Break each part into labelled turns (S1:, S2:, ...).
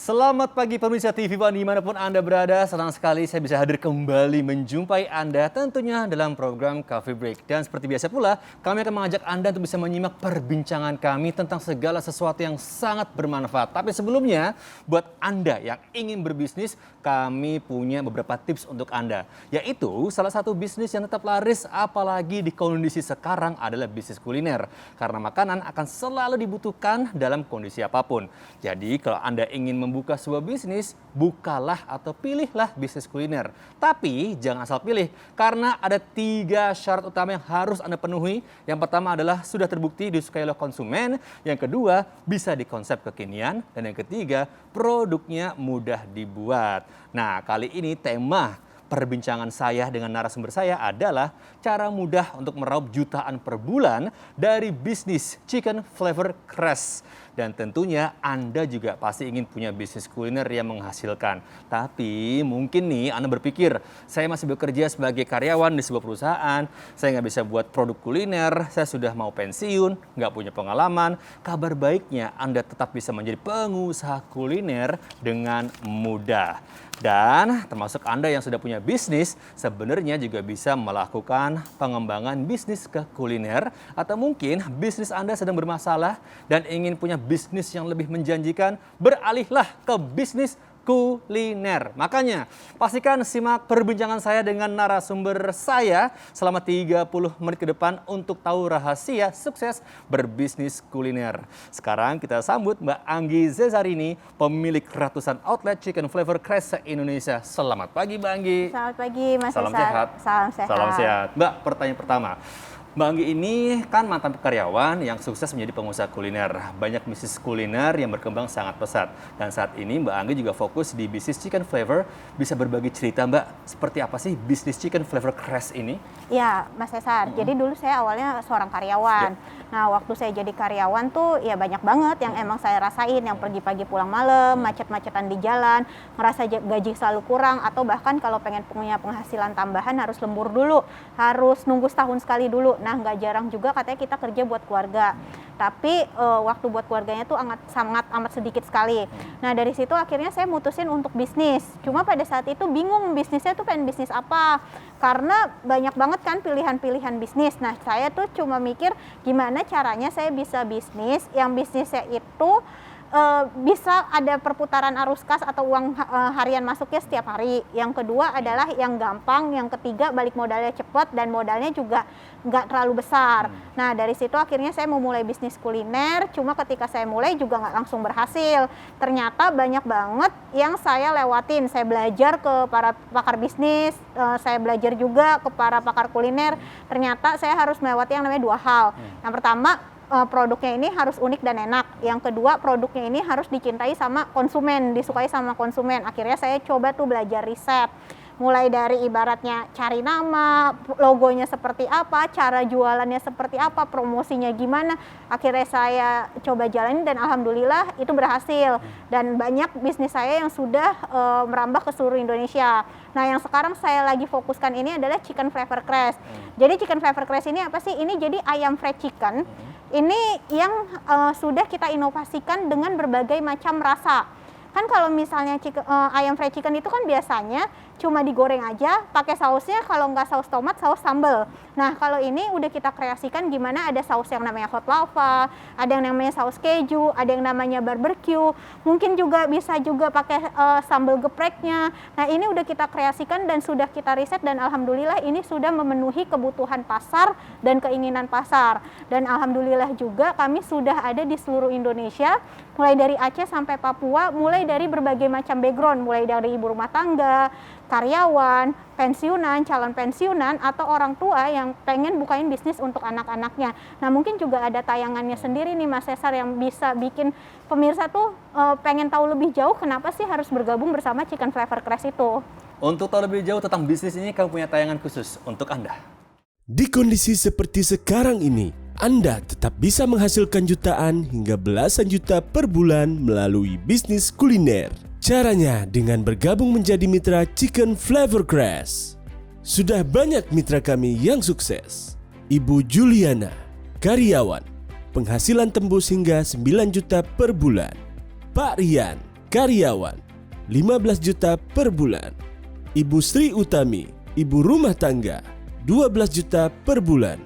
S1: Selamat pagi pemirsa TV One dimanapun Anda berada. Senang sekali saya bisa hadir kembali menjumpai Anda tentunya dalam program Coffee Break. Dan seperti biasa pula kami akan mengajak Anda untuk bisa menyimak perbincangan kami tentang segala sesuatu yang sangat bermanfaat. Tapi sebelumnya buat Anda yang ingin berbisnis, kami punya beberapa tips untuk Anda. Yaitu salah satu bisnis yang tetap laris apalagi di kondisi sekarang adalah bisnis kuliner. Karena makanan akan selalu dibutuhkan dalam kondisi apapun. Jadi kalau Anda ingin membuka sebuah bisnis, bukalah atau pilihlah bisnis kuliner. Tapi jangan asal pilih, karena ada 3 syarat utama yang harus Anda penuhi. Yang pertama adalah sudah terbukti disukai oleh konsumen, yang kedua bisa dikonsep kekinian, dan yang ketiga produknya mudah dibuat. Nah, kali ini tema perbincangan saya dengan narasumber saya adalah cara mudah untuk meraup jutaan per bulan dari bisnis Chicken Flavor Crest. Dan tentunya Anda juga pasti ingin punya bisnis kuliner yang menghasilkan. Tapi mungkin nih Anda berpikir, saya masih bekerja sebagai karyawan di sebuah perusahaan, saya nggak bisa buat produk kuliner, saya sudah mau pensiun, nggak punya pengalaman. Kabar baiknya Anda tetap bisa menjadi pengusaha kuliner dengan mudah. Dan termasuk Anda yang sudah punya bisnis, sebenarnya juga bisa melakukan pengembangan bisnis ke kuliner. Atau mungkin bisnis Anda sedang bermasalah dan ingin punya bisnis yang lebih menjanjikan, beralihlah ke bisnis kuliner. Makanya pastikan simak perbincangan saya dengan narasumber saya selama 30 menit ke depan untuk tahu rahasia sukses berbisnis kuliner. Sekarang kita sambut Mbak Anggi Zezarini, pemilik ratusan outlet Chicken Flavor Crest se-Indonesia. Selamat pagi Mbak Anggi.
S2: Selamat pagi Mas
S1: Salam
S2: Cesar.
S1: sehat.
S2: Salam sehat.
S1: Salam sehat. Mbak, pertanyaan pertama. Mbak Anggi ini kan mantan karyawan yang sukses menjadi pengusaha kuliner. Banyak bisnis kuliner yang berkembang sangat pesat. Dan saat ini Mbak Anggi juga fokus di bisnis Chicken Flavor. Bisa berbagi cerita Mbak, seperti apa sih bisnis Chicken Flavor Crest ini?
S2: Ya Mas Cesar, jadi dulu saya awalnya seorang karyawan. Nah waktu saya jadi karyawan tuh ya banyak banget yang emang saya rasain. Yang pergi pagi pulang malam, macet-macetan di jalan, ngerasa gaji selalu kurang. Atau bahkan kalau pengen punya penghasilan tambahan harus lembur dulu, harus nunggu setahun sekali dulu. Nah, nggak jarang juga katanya kita kerja buat keluarga. Tapi waktu buat keluarganya tuh sangat amat sedikit sekali. Nah, dari situ akhirnya saya mutusin untuk bisnis. Cuma pada saat itu bingung bisnisnya tuh pengen bisnis apa. Karena banyak banget kan pilihan-pilihan bisnis. Nah, saya tuh cuma mikir gimana caranya saya bisa bisnis yang bisnisnya itu bisa ada perputaran arus kas atau uang harian masuknya setiap hari. Yang kedua adalah yang gampang, yang ketiga balik modalnya cepat dan modalnya juga nggak terlalu besar. Nah dari situ akhirnya saya mau mulai bisnis kuliner, cuma ketika saya mulai juga nggak langsung berhasil. Ternyata banyak banget yang saya lewatin. Saya belajar ke para pakar bisnis, saya belajar juga ke para pakar kuliner. Ternyata saya harus melewati yang namanya 2 hal. Yang pertama, produknya ini harus unik dan enak. Yang kedua, produknya ini harus dicintai sama konsumen, disukai sama konsumen. Akhirnya saya coba tuh belajar riset. Mulai dari ibaratnya cari nama, logonya seperti apa, cara jualannya seperti apa, promosinya gimana. Akhirnya saya coba jalanin dan alhamdulillah itu berhasil. Dan banyak bisnis saya yang sudah merambah ke seluruh Indonesia. Nah yang sekarang saya lagi fokuskan ini adalah Chicken Flavor Crest. Jadi Chicken Flavor Crest ini apa sih? Ini jadi ayam fried chicken. Ini yang sudah kita inovasikan dengan berbagai macam rasa. Kan kalau misalnya ayam fried chicken itu kan biasanya cuma digoreng aja, pakai sausnya kalau nggak saus tomat, saus sambal. Nah kalau ini udah kita kreasikan gimana ada saus yang namanya hot lava, ada yang namanya saus keju, ada yang namanya barbecue, mungkin juga bisa juga pakai sambal gepreknya. Nah ini udah kita kreasikan dan sudah kita riset dan alhamdulillah ini sudah memenuhi kebutuhan pasar dan keinginan pasar. Dan alhamdulillah juga kami sudah ada di seluruh Indonesia, mulai dari Aceh sampai Papua, mulai dari berbagai macam background, mulai dari ibu rumah tangga, karyawan, pensiunan, calon pensiunan, atau orang tua yang pengen bukain bisnis untuk anak-anaknya. Nah mungkin juga ada tayangannya sendiri nih Mas Cesar yang bisa bikin pemirsa tuh pengen tahu lebih jauh kenapa sih harus bergabung bersama Chicken Flavor Crest itu.
S1: Untuk tahu lebih jauh tentang bisnis ini, kami punya tayangan khusus untuk Anda.
S3: Di kondisi seperti sekarang ini, Anda tetap bisa menghasilkan jutaan hingga belasan juta per bulan melalui bisnis kuliner. Caranya dengan bergabung menjadi mitra Chicken Flavor Crest. Sudah banyak mitra kami yang sukses. Ibu Juliana, karyawan, penghasilan tembus hingga 9 juta per bulan. Pak Rian, karyawan, 15 juta per bulan. Ibu Sri Utami, ibu rumah tangga, 12 juta per bulan.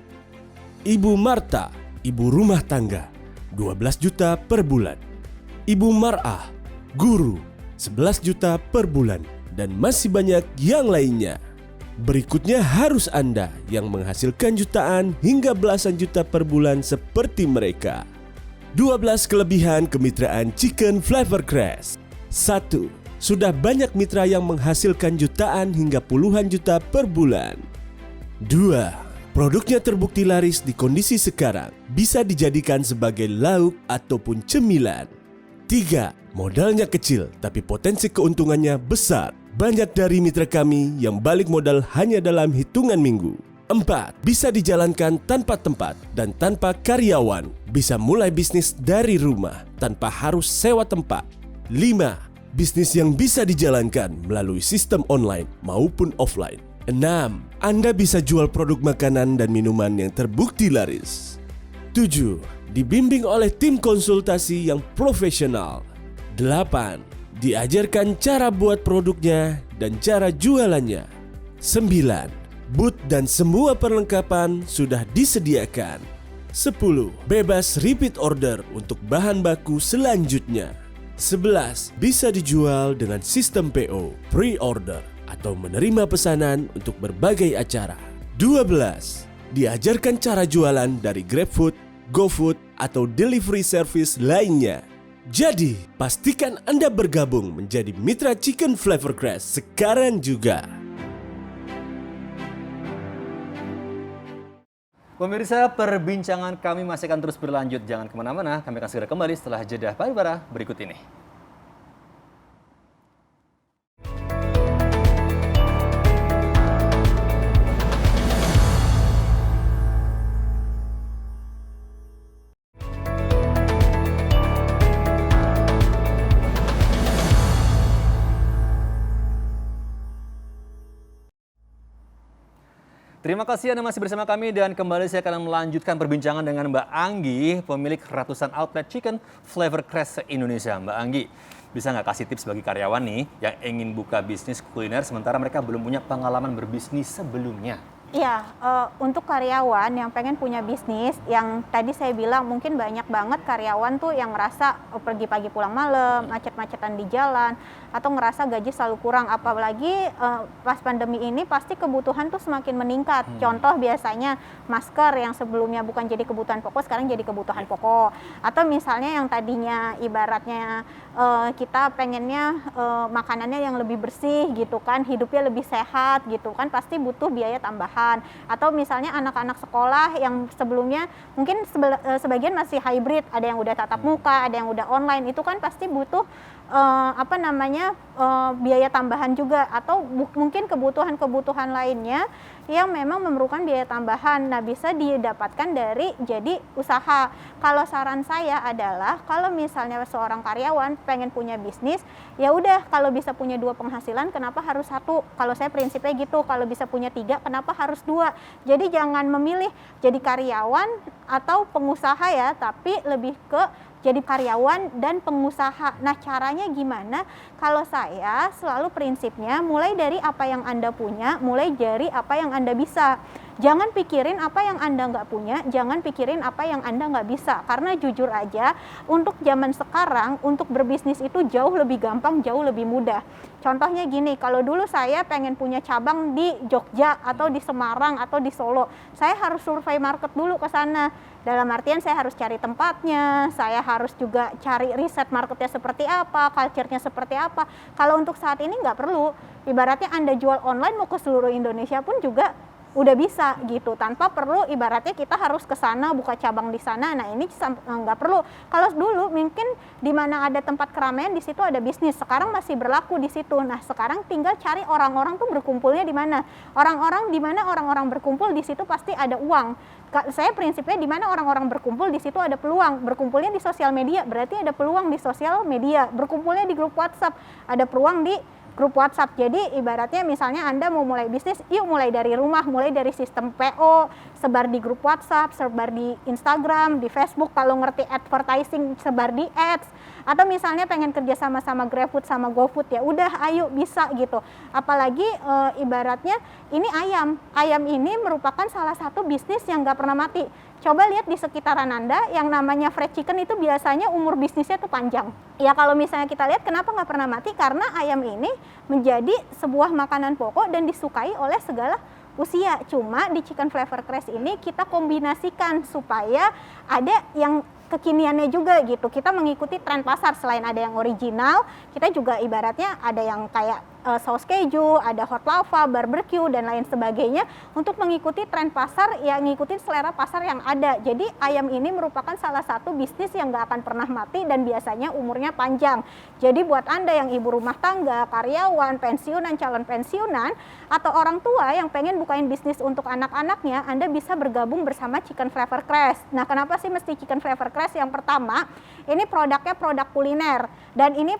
S3: Ibu Marta, ibu rumah tangga, 12 juta per bulan. Ibu Mar'ah, guru, 11 juta per bulan. Dan masih banyak yang lainnya. Berikutnya harus Anda yang menghasilkan jutaan hingga belasan juta per bulan seperti mereka. 12 kelebihan kemitraan Chicken Flavor Crest. 1. Sudah banyak mitra yang menghasilkan jutaan hingga puluhan juta per bulan. 2. Produknya terbukti laris di kondisi sekarang, bisa dijadikan sebagai lauk ataupun cemilan. 3. Modalnya kecil tapi potensi keuntungannya besar. Banyak dari mitra kami yang balik modal hanya dalam hitungan minggu. 4. Bisa dijalankan tanpa tempat dan tanpa karyawan. Bisa mulai bisnis dari rumah tanpa harus sewa tempat. 5. Bisnis yang bisa dijalankan melalui sistem online maupun offline. 6. Anda bisa jual produk makanan dan minuman yang terbukti laris. 7. Dibimbing oleh tim konsultasi yang profesional. 8. Diajarkan cara buat produknya dan cara jualannya. 9. Booth dan semua perlengkapan sudah disediakan. 10. Bebas repeat order untuk bahan baku selanjutnya. 11. Bisa dijual dengan sistem PO, pre-order, atau menerima pesanan untuk berbagai acara. 12. Diajarkan cara jualan dari GrabFood, GoFood, atau delivery service lainnya. Jadi, pastikan Anda bergabung menjadi mitra Chicken Flavor Crest sekarang juga.
S1: Pemirsa, perbincangan kami masih akan terus berlanjut. Jangan kemana-mana, kami akan segera kembali setelah jeda pariwara berikut ini. Terima kasih Anda masih bersama kami dan kembali saya akan melanjutkan perbincangan dengan Mbak Anggi, pemilik ratusan outlet Chicken Flavor Crest se-Indonesia. Mbak Anggi, bisa nggak kasih tips bagi karyawan nih yang ingin buka bisnis kuliner sementara mereka belum punya pengalaman berbisnis sebelumnya?
S2: Iya, untuk karyawan yang pengen punya bisnis, yang tadi saya bilang mungkin banyak banget karyawan tuh yang ngerasa pergi pagi pulang malam, macet-macetan di jalan, atau ngerasa gaji selalu kurang. Apalagi pas pandemi ini pasti kebutuhan tuh semakin meningkat. Contoh biasanya masker yang sebelumnya bukan jadi kebutuhan pokok, sekarang jadi kebutuhan pokok. Atau misalnya yang tadinya ibaratnya kita pengennya makanannya yang lebih bersih gitu kan, hidupnya lebih sehat gitu kan, pasti butuh biaya tambahan. Atau misalnya anak-anak sekolah yang sebelumnya mungkin sebagian masih hybrid, ada yang udah tatap muka, ada yang udah online, itu kan pasti butuh biaya tambahan juga, atau mungkin kebutuhan-kebutuhan lainnya yang memang memerlukan biaya tambahan. Nah, bisa didapatkan dari jadi usaha. Kalau saran saya adalah kalau misalnya seorang karyawan pengen punya bisnis, ya udah, kalau bisa punya 2 penghasilan kenapa harus 1? Kalau saya prinsipnya gitu, kalau bisa punya 3 kenapa harus 2? Jadi jangan memilih jadi karyawan atau pengusaha ya, tapi lebih ke jadi karyawan dan pengusaha. Nah, caranya gimana? Kalau saya selalu prinsipnya mulai dari apa yang Anda punya, mulai dari apa yang Anda bisa. Jangan pikirin apa yang Anda nggak punya, jangan pikirin apa yang Anda nggak bisa. Karena jujur aja, untuk zaman sekarang, untuk berbisnis itu jauh lebih gampang, jauh lebih mudah. Contohnya gini, kalau dulu saya pengen punya cabang di Jogja, atau di Semarang, atau di Solo, saya harus survei market dulu ke sana. Dalam artian saya harus cari tempatnya, saya harus juga cari riset marketnya seperti apa, culture-nya seperti apa. Kalau untuk saat ini nggak perlu, ibaratnya Anda jual online mau ke seluruh Indonesia pun juga udah bisa gitu, tanpa perlu ibaratnya kita harus ke sana buka cabang di sana. Nah, ini nggak perlu. Kalau dulu mungkin di mana ada tempat keramaian di situ ada bisnis, sekarang masih berlaku di situ. Nah, sekarang tinggal cari orang-orang tuh berkumpulnya di mana. Orang-orang di mana orang-orang berkumpul di situ pasti ada uang. Saya prinsipnya di mana orang-orang berkumpul di situ ada peluang. Berkumpulnya di sosial media berarti ada peluang di sosial media. Berkumpulnya di grup WhatsApp ada peluang di grup WhatsApp. Jadi ibaratnya misalnya Anda mau mulai bisnis, yuk mulai dari rumah, mulai dari sistem PO, sebar di grup WhatsApp, sebar di Instagram, di Facebook, kalau ngerti advertising sebar di ads, atau misalnya pengen kerja sama GrabFood sama GoFood, ya udah ayo bisa gitu. Apalagi ibaratnya ini ayam ini merupakan salah satu bisnis yang nggak pernah mati. Coba lihat di sekitaran Anda, yang namanya fried chicken itu biasanya umur bisnisnya tuh panjang. Ya kalau misalnya kita lihat kenapa nggak pernah mati, karena ayam ini menjadi sebuah makanan pokok dan disukai oleh segala usia. Cuma di Chicken Flavor Craze ini kita kombinasikan supaya ada yang kekiniannya juga gitu. Kita mengikuti tren pasar, selain ada yang original, kita juga ibaratnya ada yang kayak saus keju, ada hot lava, barbecue, dan lain sebagainya untuk mengikuti tren pasar, ya ngikutin selera pasar yang ada. Jadi ayam ini merupakan salah satu bisnis yang nggak akan pernah mati dan biasanya umurnya panjang. Jadi buat Anda yang ibu rumah tangga, karyawan, pensiunan, calon pensiunan, atau orang tua yang pengen bukain bisnis untuk anak-anaknya, Anda bisa bergabung bersama Chicken Flavor Craze. Nah, kenapa sih mesti Chicken Flavor Craze? Yang pertama, ini produknya produk kuliner, dan ini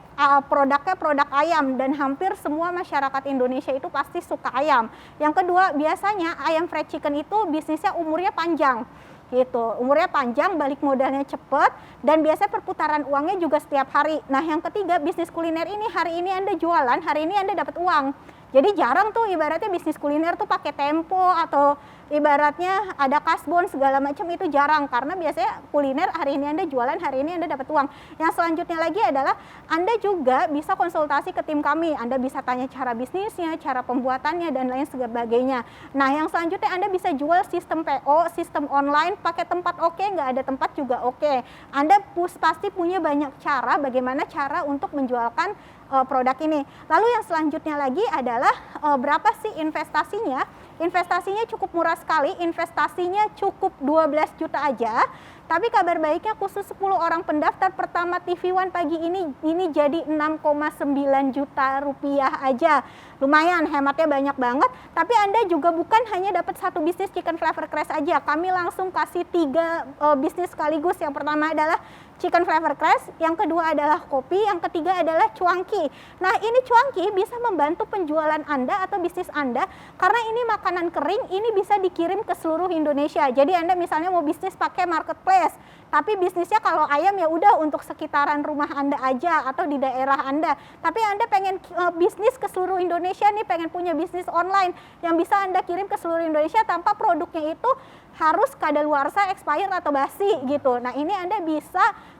S2: produknya produk ayam, dan hampir semua masyarakat Indonesia itu pasti suka ayam. Yang kedua, biasanya ayam fried chicken itu bisnisnya umurnya panjang gitu, umurnya panjang, balik modalnya cepet, dan biasanya perputaran uangnya juga setiap hari. Nah, yang ketiga, bisnis kuliner ini hari ini Anda jualan, hari ini Anda dapat uang. Jadi jarang tuh ibaratnya bisnis kuliner tuh pakai tempo atau ibaratnya ada kasbon segala macam, itu jarang, karena biasanya kuliner hari ini Anda jualan, hari ini Anda dapat uang. Yang selanjutnya lagi adalah Anda juga bisa konsultasi ke tim kami. Anda bisa tanya cara bisnisnya, cara pembuatannya, dan lain sebagainya. Nah, yang selanjutnya Anda bisa jual sistem PO, sistem online, pakai tempat oke, nggak ada tempat juga oke. Anda pasti punya banyak cara bagaimana cara untuk menjualkan produk ini. Lalu yang selanjutnya lagi adalah berapa sih investasinya? Investasinya cukup murah sekali, investasinya cukup 12 juta aja. Tapi kabar baiknya khusus 10 orang pendaftar pertama TV One pagi ini jadi 6,9 juta rupiah aja. Lumayan, hematnya banyak banget. Tapi Anda juga bukan hanya dapat satu bisnis Chicken Flavor Craze aja. Kami langsung kasih 3 bisnis sekaligus. Yang pertama adalah Chicken Flavor Craze, yang kedua adalah kopi, yang ketiga adalah cuanki. Nah, ini cuanki bisa membantu penjualan Anda atau bisnis Anda, karena ini makanan kering, ini bisa dikirim ke seluruh Indonesia. Jadi Anda misalnya mau bisnis pakai marketplace, tapi bisnisnya kalau ayam ya udah untuk sekitaran rumah Anda aja atau di daerah Anda. Tapi Anda pengen bisnis ke seluruh Indonesia nih, pengen punya bisnis online yang bisa Anda kirim ke seluruh Indonesia tanpa produknya itu harus kadaluarsa, expired atau basi gitu. Nah, ini Anda bisa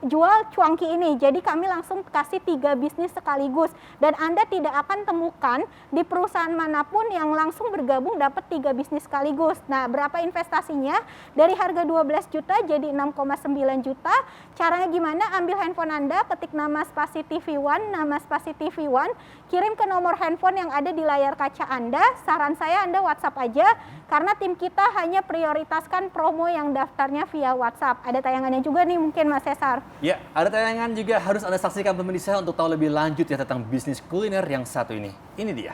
S2: jual cuanki ini. Jadi kami langsung kasih 3 bisnis sekaligus, dan Anda tidak akan temukan di perusahaan manapun yang langsung bergabung dapat 3 bisnis sekaligus. Nah, berapa investasinya? Dari harga 12 juta jadi 6,9 juta. Caranya gimana? Ambil handphone Anda, ketik nama spasi TV One, nama spasi TV One, kirim ke nomor handphone yang ada di layar kaca Anda. Saran saya Anda WhatsApp aja, karena tim kita hanya prioritaskan promo yang daftarnya via WhatsApp. Ada tayangannya juga nih mungkin Mas Cesar.
S1: Ya, ada tayangan juga harus Anda saksikan pemirsa untuk tahu lebih lanjut ya tentang bisnis kuliner yang satu ini. Ini dia.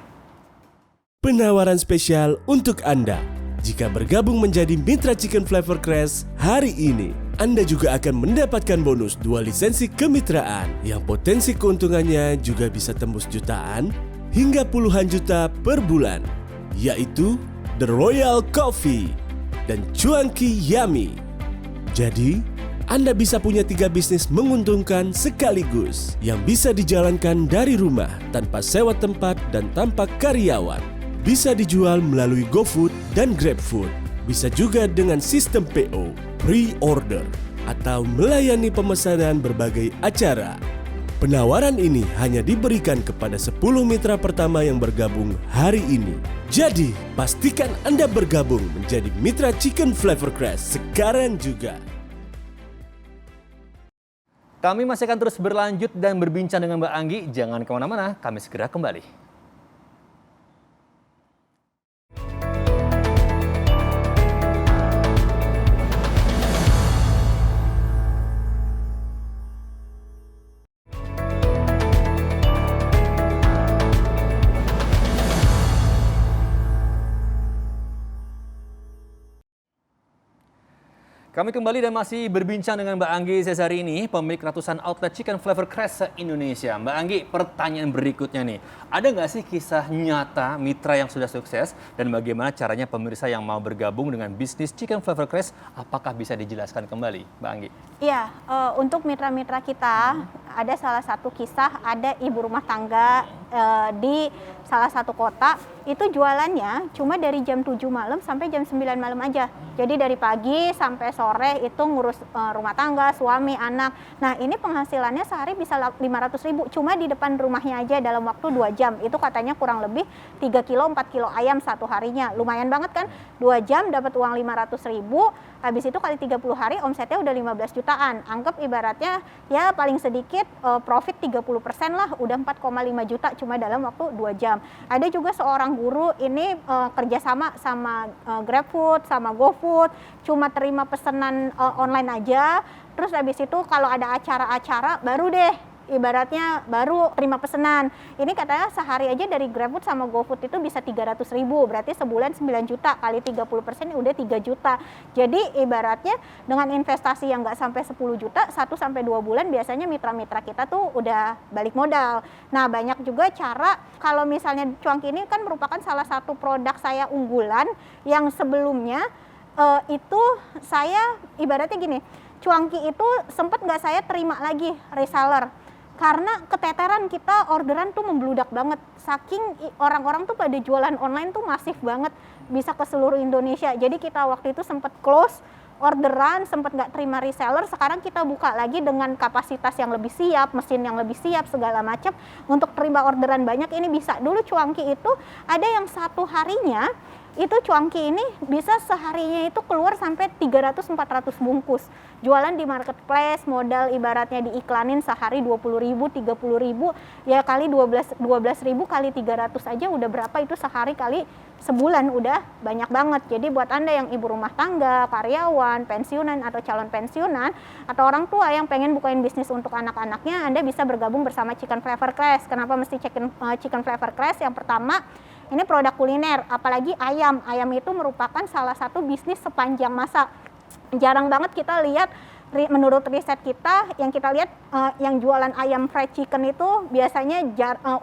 S3: Penawaran spesial untuk Anda. Jika bergabung menjadi Mitra Chicken Flavor Craze hari ini, Anda juga akan mendapatkan bonus 2 lisensi kemitraan yang potensi keuntungannya juga bisa tembus jutaan hingga puluhan juta per bulan, yaitu The Royal Coffee dan Cuanki Yummy. Jadi, Anda bisa punya 3 bisnis menguntungkan sekaligus yang bisa dijalankan dari rumah tanpa sewa tempat dan tanpa karyawan. Bisa dijual melalui GoFood dan GrabFood. Bisa juga dengan sistem PO, pre-order, atau melayani pemesanan berbagai acara. Penawaran ini hanya diberikan kepada 10 mitra pertama yang bergabung hari ini. Jadi, pastikan Anda bergabung menjadi Mitra Chicken Flavor Craze sekarang juga.
S1: Kami masih akan terus berlanjut dan berbincang dengan Mbak Anggi. Jangan kemana-mana, kami segera kembali. Kami kembali dan masih berbincang dengan Mbak Anggi Cesari ini, pemilik ratusan outlet Chicken Flavor Crest se-Indonesia. Mbak Anggi, pertanyaan berikutnya nih. Ada nggak sih kisah nyata mitra yang sudah sukses dan bagaimana caranya pemirsa yang mau bergabung dengan bisnis Chicken Flavor Crest? Apakah bisa dijelaskan kembali, Mbak Anggi?
S2: Iya, untuk mitra-mitra kita ada salah satu kisah, ada ibu rumah tangga di salah satu kota, itu jualannya cuma dari jam 7 malam sampai jam 9 malam aja. Jadi dari pagi sampai sore itu ngurus rumah tangga, suami, anak. Nah ini penghasilannya sehari bisa 500.000, cuma di depan rumahnya aja dalam waktu 2 jam. Itu katanya kurang lebih 3 kilo, 4 kilo ayam satu harinya. Lumayan banget kan, 2 jam dapat uang 500.000, habis itu kali 30 hari omsetnya udah 15 jutaan. Anggap ibaratnya ya paling sedikit profit 30% lah, udah 4,5 juta cuma dalam waktu 2 jam. Ada juga seorang guru ini kerjasama sama GrabFood, sama GoFood, cuma terima pesanan online aja. Terus habis itu kalau ada acara-acara baru deh, ibaratnya baru terima pesanan. Ini katanya sehari aja dari GrabFood sama GoFood itu bisa 300.000, berarti sebulan 9 juta, kali 30% udah 3 juta. Jadi ibaratnya dengan investasi yang nggak sampai 10 juta, 1-2 bulan biasanya mitra-mitra kita tuh udah balik modal. Nah banyak juga cara, kalau misalnya cuanki ini kan merupakan salah satu produk saya unggulan yang sebelumnya itu saya ibaratnya gini, cuanki itu sempat nggak saya terima lagi reseller. Karena keteteran kita, orderan tuh membludak banget. Saking orang-orang tuh pada jualan online tuh masif banget, bisa ke seluruh Indonesia. Jadi kita waktu itu sempat close orderan, sempat nggak terima reseller. Sekarang kita buka lagi dengan kapasitas yang lebih siap, mesin yang lebih siap, segala macam. Untuk terima orderan banyak ini bisa. Dulu cuanki itu ada yang satu harinya, itu cuanki ini bisa seharinya itu keluar sampai 300-400 bungkus. Jualan di marketplace, modal ibaratnya diiklanin sehari 20.000, 30.000, ya kali 12.000 kali 300 aja udah berapa itu sehari kali sebulan, udah banyak banget. Jadi buat Anda yang ibu rumah tangga, karyawan, pensiunan atau calon pensiunan, atau orang tua yang pengen bukain bisnis untuk anak-anaknya, Anda bisa bergabung bersama Chicken Flavor Crest. Kenapa mesti Chicken Flavor Crest? Yang pertama, ini produk kuliner, apalagi ayam. Ayam itu merupakan salah satu bisnis sepanjang masa. Jarang banget kita lihat, menurut riset kita, yang kita lihat yang jualan ayam fried chicken itu biasanya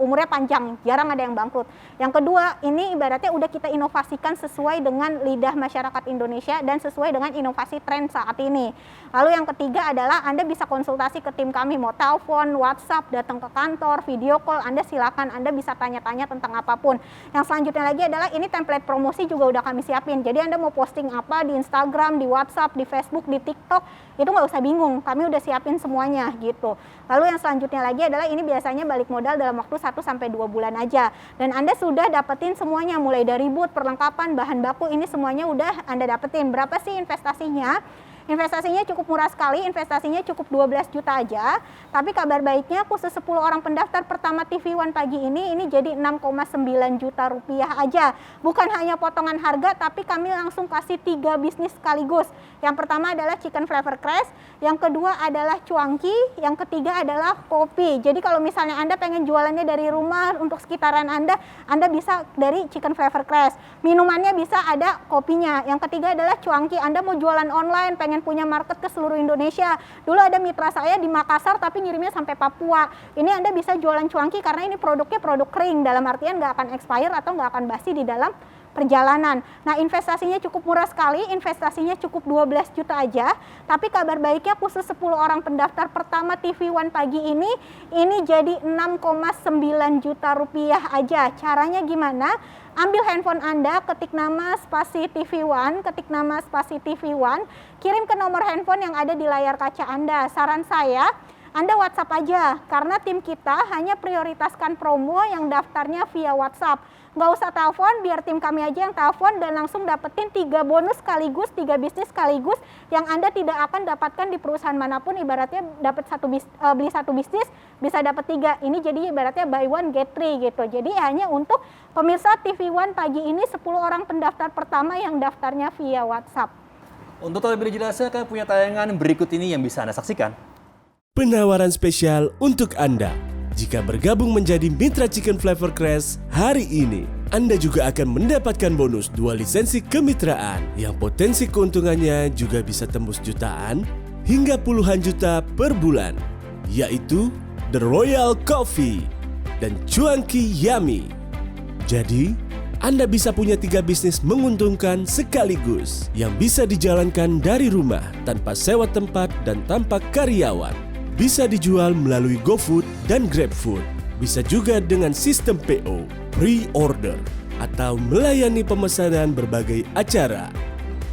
S2: umurnya panjang, jarang ada yang bangkrut. Yang kedua, ini ibaratnya udah kita inovasikan sesuai dengan lidah masyarakat Indonesia dan sesuai dengan inovasi tren saat ini. Lalu yang ketiga adalah Anda bisa konsultasi ke tim kami, mau telepon, WhatsApp, datang ke kantor, video call, Anda silakan, Anda bisa tanya-tanya tentang apapun. Yang selanjutnya lagi adalah ini template promosi juga udah kami siapin. Jadi Anda mau posting apa di Instagram, di WhatsApp, di Facebook, di TikTok, itu nggak usah bingung, kami udah siapin semuanya gitu. Lalu yang selanjutnya lagi adalah ini biasanya balik modal dalam waktu 1-2 bulan aja. Dan Anda sudah dapetin semuanya, mulai dari boot, perlengkapan, bahan baku, ini semuanya udah Anda dapetin. Berapa sih investasinya? Investasinya cukup murah sekali, investasinya cukup 12 juta aja. Tapi kabar baiknya khusus 10 orang pendaftar pertama TV One pagi ini jadi 6,9 juta rupiah aja. Bukan hanya potongan harga, tapi kami langsung kasih 3 bisnis sekaligus. Yang pertama adalah Chicken Flavor Crest, yang kedua adalah cuanki, yang ketiga adalah kopi. Jadi kalau misalnya Anda pengen jualannya dari rumah untuk sekitaran Anda bisa dari Chicken Flavor Crest. Minumannya bisa ada kopinya. Yang ketiga adalah cuanki, Anda mau jualan online, pengen punya market ke seluruh Indonesia. Dulu ada mitra saya di Makassar tapi ngirimnya sampai Papua. Ini Anda bisa jualan cuanki karena ini produknya produk kering, dalam artian nggak akan expire atau nggak akan basi di dalam perjalanan. Nah investasinya cukup murah sekali, investasinya cukup 12 juta aja. Tapi kabar baiknya khusus 10 orang pendaftar pertama TV One pagi ini jadi 6,9 juta rupiah aja. Caranya gimana? Ambil handphone Anda, ketik nama spasi TV One, kirim ke nomor handphone yang ada di layar kaca Anda. Saran saya, Anda WhatsApp aja, karena tim kita hanya prioritaskan promo yang daftarnya via WhatsApp. Nggak usah telepon, biar tim kami aja yang telepon dan langsung dapetin 3 bonus sekaligus, 3 bisnis sekaligus yang Anda tidak akan dapatkan di perusahaan manapun. Ibaratnya dapat beli satu bisnis bisa dapat 3. Ini jadi ibaratnya buy one get 3 gitu. Jadi hanya untuk pemirsa TV One pagi ini 10 orang pendaftar pertama yang daftarnya via WhatsApp.
S1: Untuk lebih jelasnya, kami punya tayangan berikut ini yang bisa Anda saksikan.
S3: Penawaran spesial untuk Anda. Jika bergabung menjadi Mitra Chicken Flavor Crash hari ini, Anda juga akan mendapatkan bonus 2 lisensi kemitraan yang potensi keuntungannya juga bisa tembus jutaan hingga puluhan juta per bulan, yaitu The Royal Coffee dan Cuanki Yummy. Jadi, Anda bisa punya 3 bisnis menguntungkan sekaligus yang bisa dijalankan dari rumah tanpa sewa tempat dan tanpa karyawan. Bisa dijual melalui GoFood dan GrabFood. Bisa juga dengan sistem PO, pre-order, atau melayani pemesanan berbagai acara.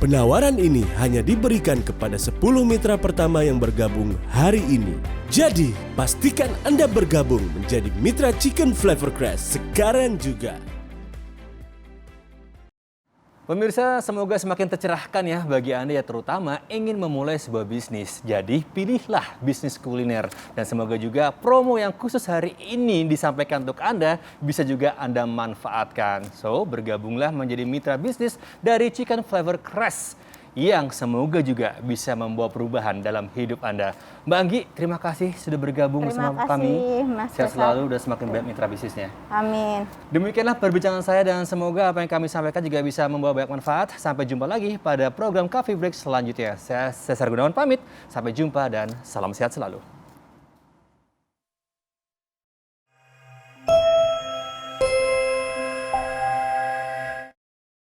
S3: Penawaran ini hanya diberikan kepada 10 mitra pertama yang bergabung hari ini. Jadi, pastikan Anda bergabung menjadi Mitra Chicken Flavor Crash sekarang juga.
S1: Pemirsa, semoga semakin tercerahkan ya bagi Anda yang terutama ingin memulai sebuah bisnis. Jadi pilihlah bisnis kuliner dan semoga juga promo yang khusus hari ini disampaikan untuk Anda bisa juga Anda manfaatkan. So, bergabunglah menjadi mitra bisnis dari Chicken Flavor Crash yang semoga juga bisa membawa perubahan dalam hidup Anda. Mbak Anggi, terima kasih sudah bergabung bersama kami.
S2: Mas
S1: Sehat
S2: Faisal.
S1: selalu dan semakin banyak mitra bisnisnya.
S2: Amin.
S1: Demikianlah perbincangan saya dan semoga apa yang kami sampaikan juga bisa membawa banyak manfaat. Sampai jumpa lagi pada program Coffee Break selanjutnya. Saya Cesar Gunawan pamit. Sampai jumpa dan salam sehat selalu.